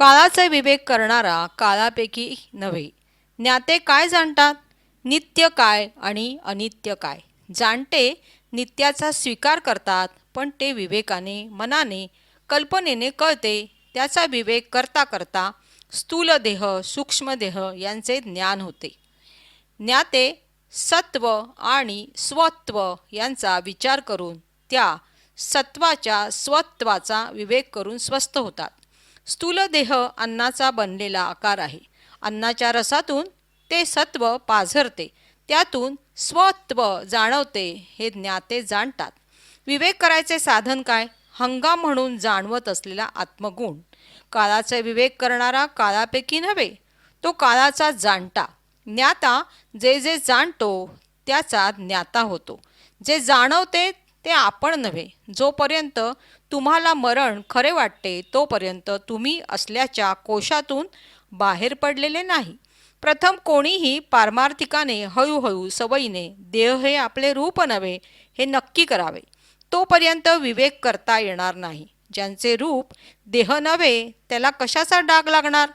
काळाचा विवेक करणारा काळापैकी नव्हे. ज्ञाते काय जाणतात? नित्य काय आणि अनित्य काय. जाणते नित्याचा स्वीकार करतात, पण ते विवेकाने, मनाने, कल्पनेने कळते. त्याचा विवेक करता करता स्थूल देह, सूक्ष्म देह यांचे ज्ञान होते. ज्ञाते सत्व आणि स्वत्व यांचा विचार करून त्या सत्वाच्या स्वत्वाचा विवेक करून स्वस्थ होतात. स्थूल देह अन्नाचा बनलेला आकार आहे. अन्नाच्या रसातून ते सत्व पाझरते, त्यातून स्वत्व जाणवते. हे ज्ञाते जाणतात. विवेक करायचे साधन काय? हंगाम म्हणून जाणवत असलेला आत्मगुण. काळाचा विवेक करणारा काळापैकी नव्हे, तो काळाचा जाणता. ज्ञाता जे जे जाणतो त्याचा ज्ञाता होतो. जे जाणवते ते आपण नव्हे. जोपर्यंत तुम्हाला मरण खरे वाटते तोपर्यंत तुम्ही असल्याच्या कोशातून बाहेर पडलेले नाही. प्रथम कोणीही पारमार्थिकाने हळूहळू सवयीने देह हे आपले रूप नव्हे हे नक्की करावे. तोपर्यंत विवेक करता येणार नाही. ज्यांचे रूप देह नव्हे त्याला कशाचा डाग लागणार?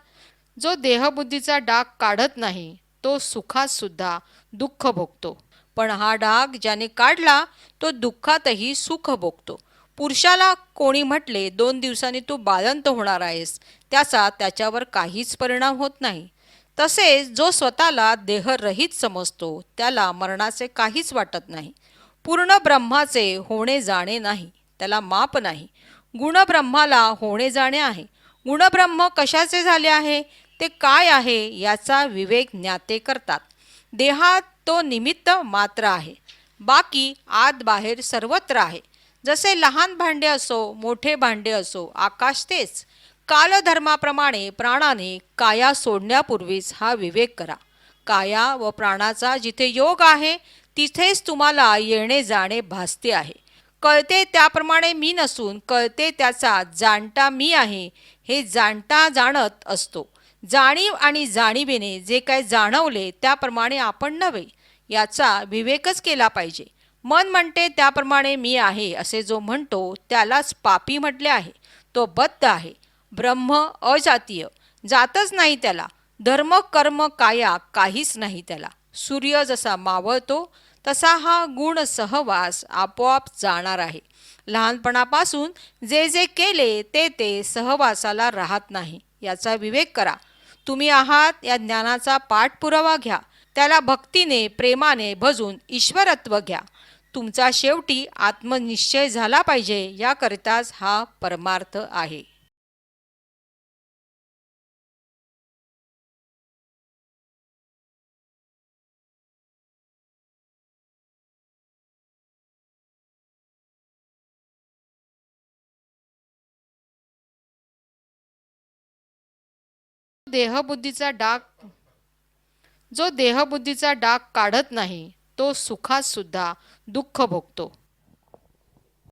जो देहबुद्धीचा डाग काढत नाही तो सुखात सुद्धा दुःख भोगतो, पण हा डाग ज्याने काढला तो दुःखातही सुख भोगतो. पुरुषाला कोणी म्हटले 2 दिवसांनी तू बाळंत होणार आहेस, त्याचा त्याच्यावर काहीच परिणाम होत नाही. तसेच जो स्वतःला देहरहित समजतो त्याला मरणाचे काहीच वाटत नाही. पूर्ण ब्रह्माचे होणे जाणे नाही, त्याला माप नाही. गुणब्रह्माला होणे जाणे आहे. गुणब्रह्म कशाचे झाले आहे, ते काय आहे याचा विवेक ज्ञाते करतात. देहात तो निमित्त मात्र आहे, बाकी आत बाहेर सर्वत्र आहे. जसे लहान भांडे असो मोठे भांडे असो, आकाश तेच. कालधर्माप्रमाणे प्राणाने काया सोडण्यापूर्वीच हा विवेक करा. काया व प्राणाचा जिथे योग आहे तिथेच तुम्हाला येणे जाणे भासते आहे. कळते त्याप्रमाणे मी नसून कळते त्याचा जाणता मी आहे, हे जाणता जाणत असतो. जाणीव आणि जाणीवेने जे काय जाणवले त्याप्रमाणे आपण नव्हे, याचा विवेकच केला पाहिजे. मन म्हणते त्याप्रमाणे मी आहे असे जो म्हणतो त्यालाच पापी म्हटले आहे. तो बद्ध आहे. ब्रह्म अजातीय, जातच नाही त्याला. धर्म कर्म काया काहीच नाही त्याला. सूर्य जसा मावळतो तसा हा गुण सहवास आपोआप जाणार आहे. लहानपणापासून जे जे केले ते ते सहवासाला राहत नाही, याचा विवेक करा. तुम्ही आहात या ज्ञानाचा पाठपुरावा घ्या. त्याला भक्तीने प्रेमाने भजून ईश्वरत्व घ्या. तुमचा शेवटी आत्मनिश्चय झाला पाहिजे, याकरिताच हा परमार्थ आहे. देहबुद्धीचा डाग जो देहबुद्धीचा डाग काढत नाही तो सुखात सुद्धा दुःख भोगतो.